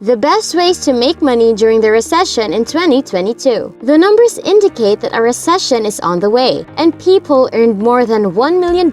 The best ways to make money during the recession in 2022. The numbers indicate that a recession is on the way, and people earned more than $1 million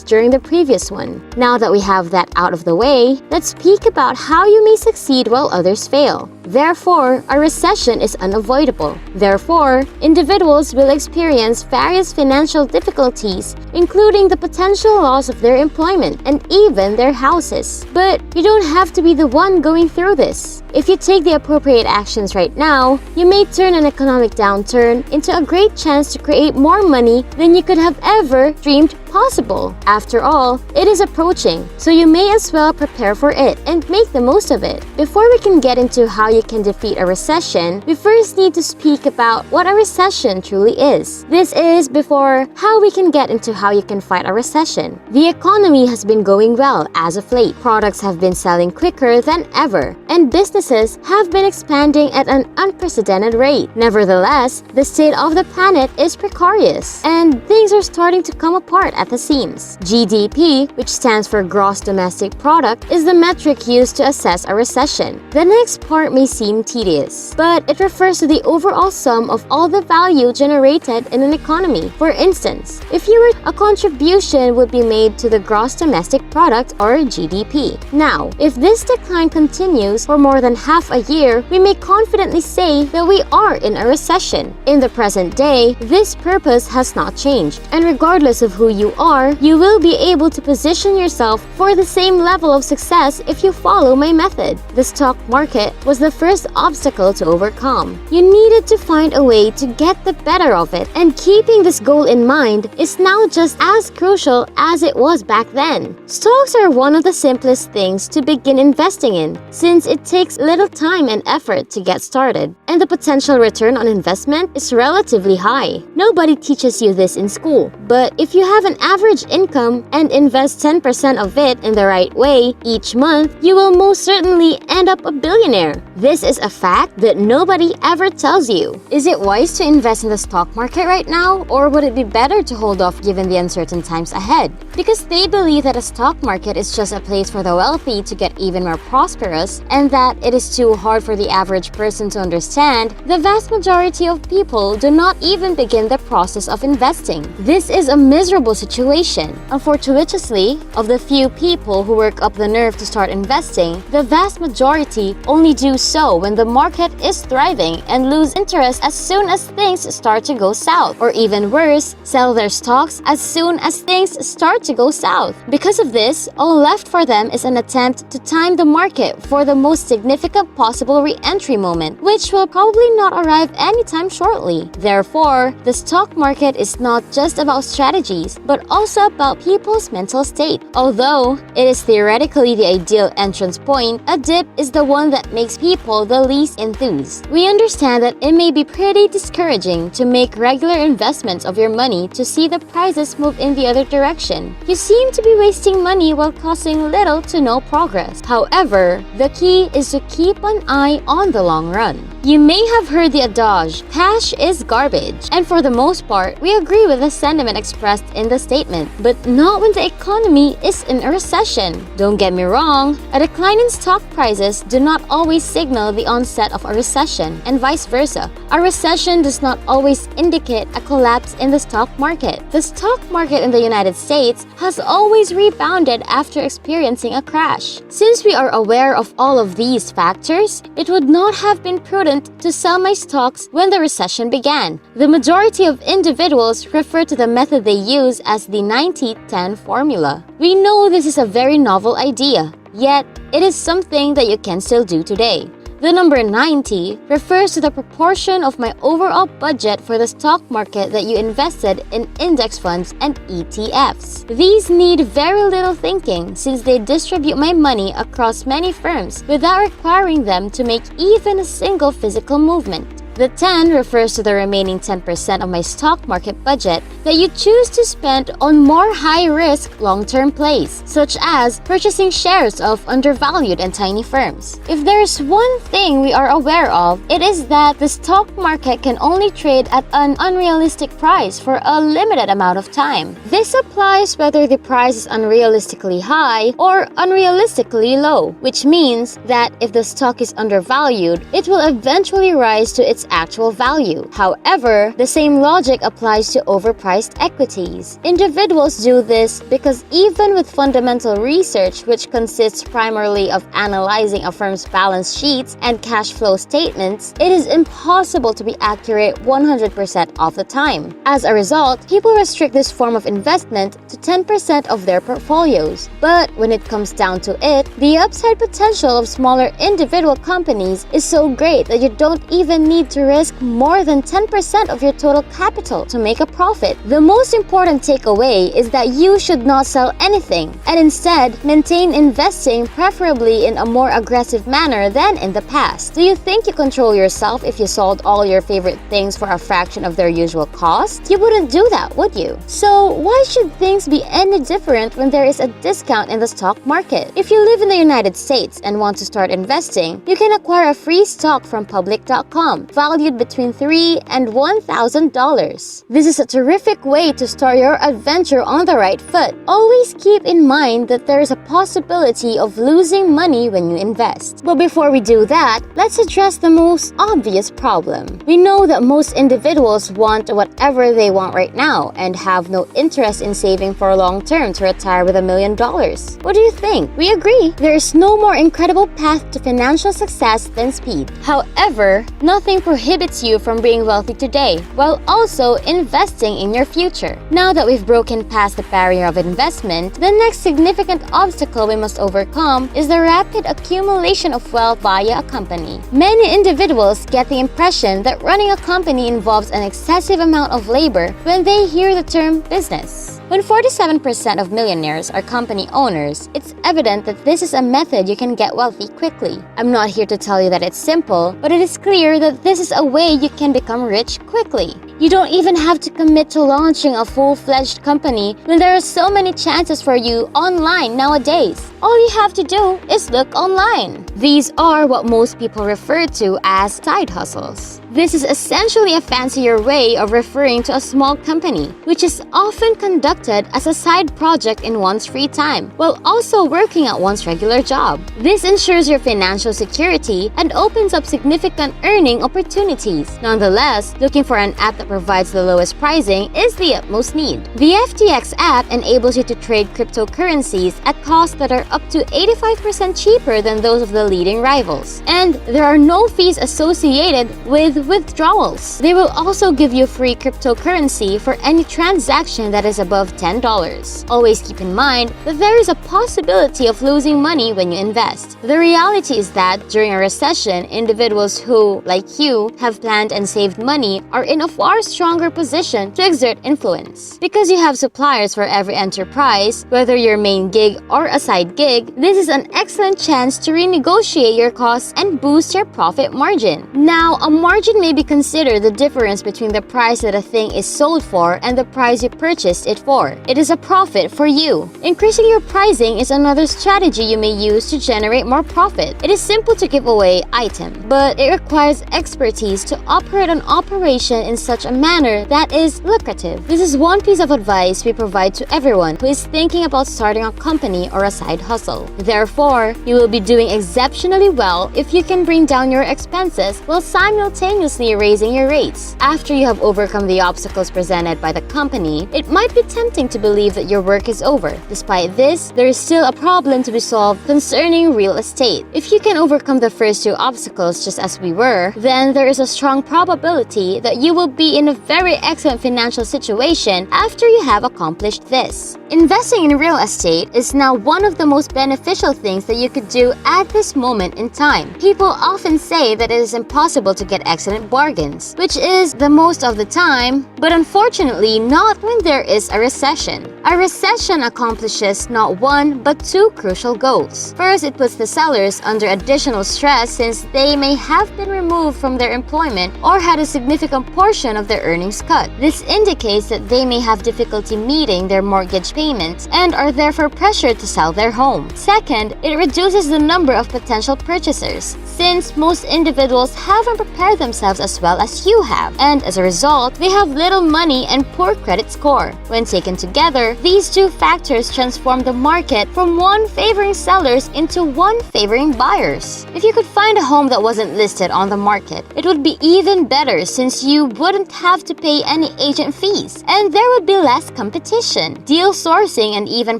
during the previous one. Now that we have that out of the way, let's speak about how you may succeed while others fail. Therefore, a recession is unavoidable. Therefore, individuals will experience various financial difficulties, including the potential loss of their employment and even their houses. But you don't have to be the one going through this. If you take the appropriate actions right now, you may turn an economic downturn into a great chance to create more money than you could have ever dreamed possible. After all, it is approaching, so you may as well prepare for it and make the most of it. Before we can get into how you can defeat a recession, we first need to speak about what a recession truly is. This is before how we can get into how you can fight a recession. The economy has been going well as of late. Products have been selling quicker than ever, and businesses have been expanding at an unprecedented rate. Nevertheless, the state of the planet is precarious, and things are starting to come apart at the seams. GDP, which stands for Gross Domestic Product, is the metric used to assess a recession. The next part may seem tedious, but it refers to the overall sum of all the value generated in an economy. For instance, if you were a contribution would be made to the Gross Domestic Product or GDP. Now, if this decline continues for more than half a year, we may confidently say that we are in a recession. In the present day, this purpose has not changed, and regardless of who you are, you will be able to position yourself for the same level of success if you follow my method. The stock market was the first obstacle to overcome. You needed to find a way to get the better of it, and keeping this goal in mind is now just as crucial as it was back then. Stocks are one of the simplest things to begin investing in, since it takes little time and effort to get started, and the potential return on investment is relatively high. Nobody teaches you this in school, but if you have an average income and invest 10% of it in the right way each month, you will most certainly end up a billionaire. This is a fact that nobody ever tells you. Is it wise to invest in the stock market right now, or would it be better to hold off given the uncertain times ahead? Because they believe that a stock market is just a place for the wealthy to get even more prosperous, and that it is too hard for the average person to understand, the vast majority of people do not even begin the process of investing. This is a miserable situation. Unfortuitously, of the few people who work up the nerve to start investing, the vast majority only do so when the market is thriving and lose interest as soon as things start to go south, or even worse, sell their stocks as soon as things start to go south. Because of this, all left for them is an attempt to time the market for the most significant possible re-entry moment, which will probably not arrive anytime shortly. Therefore, the stock market is not just about strategies, but also about people's mental state. Although it is theoretically the ideal entrance point, a dip is the one that makes people the least enthused. We understand that it may be pretty discouraging to make regular investments of your money to see the prices move in the other direction. You seem to be wasting money while causing little to no progress. However, the key is to keep an eye on the long run. You may have heard the adage, cash is garbage, and for the most part, we agree with the sentiment expressed in the statement, but not when the economy is in a recession. Don't get me wrong, a decline in stock prices do not always signal the onset of a recession, and vice versa. A recession does not always indicate a collapse in the stock market. The stock market in the United States has always rebounded after experiencing a crash. Since we are aware of all of these factors, it would not have been prudent to sell my stocks when the recession began. The majority of individuals refer to the method they use as the 90-10 formula. We know this is a very novel idea, yet it is something that you can still do today. The number 90 refers to the proportion of my overall budget for the stock market that you invested in index funds and ETFs. These need very little thinking since they distribute my money across many firms without requiring them to make even a single physical movement. The 10 refers to the remaining 10% of my stock market budget that you choose to spend on more high-risk long-term plays, such as purchasing shares of undervalued and tiny firms. If there's one thing we are aware of, it is that the stock market can only trade at an unrealistic price for a limited amount of time. This applies whether the price is unrealistically high or unrealistically low, which means that if the stock is undervalued, it will eventually rise to its actual value. However, the same logic applies to overpriced equities. Individuals do this because even with fundamental research, which consists primarily of analyzing a firm's balance sheets and cash flow statements, it is impossible to be accurate 100% of the time. As a result, people restrict this form of investment to 10% of their portfolios. But when it comes down to it, the upside potential of smaller individual companies is so great that you don't even need to risk more than 10% of your total capital to make a profit. The most important takeaway is that you should not sell anything and instead maintain investing, preferably in a more aggressive manner than in the past. Do you think you control yourself if you sold all your favorite things for a fraction of their usual cost? You wouldn't do that, would you? So why should things be any different when there is a discount in the stock market? If you live in the United States and want to start investing, you can acquire a free stock from public.com, valued between $3,000 and $1,000. This is a terrific way to start your adventure on the right foot. Always keep in mind that there is a possibility of losing money when you invest. But before we do that, let's address the most obvious problem. We know that most individuals want whatever they want right now and have no interest in saving for long term to retire with $1 million. What do you think? We agree. There is no more incredible path to financial success than speed. However, nothing prohibits you from being wealthy today while also investing in your future. Now that we've broken past the barrier of investment, the next significant obstacle we must overcome is the rapid accumulation of wealth via a company. Many individuals get the impression that running a company involves an excessive amount of labor when they hear the term business. When 47% of millionaires are company owners, it's evident that this is a method you can get wealthy quickly. I'm not here to tell you that it's simple, but it is clear that this is a way you can become rich quickly. You don't even have to commit to launching a full-fledged company when there are so many chances for you online nowadays. All you have to do is look online. These are what most people refer to as side hustles. This is essentially a fancier way of referring to a small company, which is often conducted as a side project in one's free time, while also working at one's regular job. This ensures your financial security and opens up significant earning opportunities. Nonetheless, looking for an app that provides the lowest pricing is the utmost need. The FTX app enables you to trade cryptocurrencies at costs that are up to 85% cheaper than those of the leading rivals. And there are no fees associated with withdrawals. They will also give you free cryptocurrency for any transaction that is above $10. Always keep in mind that there is a possibility of losing money when you invest. The reality is that during a recession, individuals who, like you, have planned and saved money are in a far stronger position to exert influence. Because you have suppliers for every enterprise, whether your main gig or a side gig, this is an excellent chance to renegotiate your costs and boost your profit margin. Now, a margin may be considered the difference between the price that a thing is sold for and the price you purchased it for. It is a profit for you. Increasing your pricing is another strategy you may use to generate more profit. It is simple to give away item, but it requires expertise to operate an operation in such a manner that is lucrative. This is one piece of advice we provide to everyone who is thinking about starting a company or a side hustle. Therefore, you will be doing exceptionally well if you can bring down your expenses while simultaneously raising your rates. After you have overcome the obstacles presented by the company, it might be tempting to believe that your work is over. Despite this, there is still a problem to be solved concerning real estate. If you can overcome the first two obstacles just as we were, then there is a strong probability that you will be in a very excellent financial situation after you have accomplished this. Investing in real estate is now one of the most beneficial things that you could do at this moment in time. People often say that it is impossible to get excellent bargains, which is the most of the time, but unfortunately not when there is a recession. A recession accomplishes not one but two crucial goals. First, it puts the sellers under additional stress since they may have been removed from their employment or had a significant portion of their earnings cut. This indicates that they may have difficulty meeting their mortgage payments and are therefore pressured to sell their home. Second, it reduces the number of potential purchasers, since most individuals haven't prepared themselves as well as you have, and as a result, they have little money and poor credit score. When taken together, these two factors transform the market from one favoring sellers into one favoring buyers. If you could find a home that wasn't listed on the market, it would be even better since you wouldn't have to pay any agent fees, and there would be less competition. Deal sourcing and even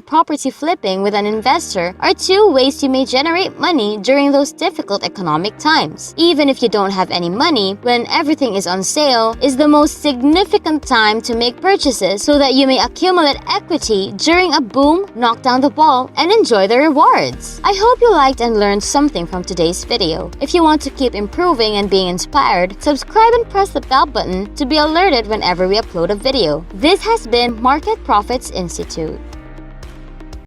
property flipping with an investor are two ways you may generate money during those difficult economic times. Even if you don't have any money, when everything is on sale is the most significant time to make purchases so that you may accumulate equity during a boom, knock down the ball, and enjoy the rewards. I hope you liked and learned something from today's video. If you want to keep improving and being inspired, subscribe and press the bell button to be alerted whenever we upload a video. This has been Market Profits Institute.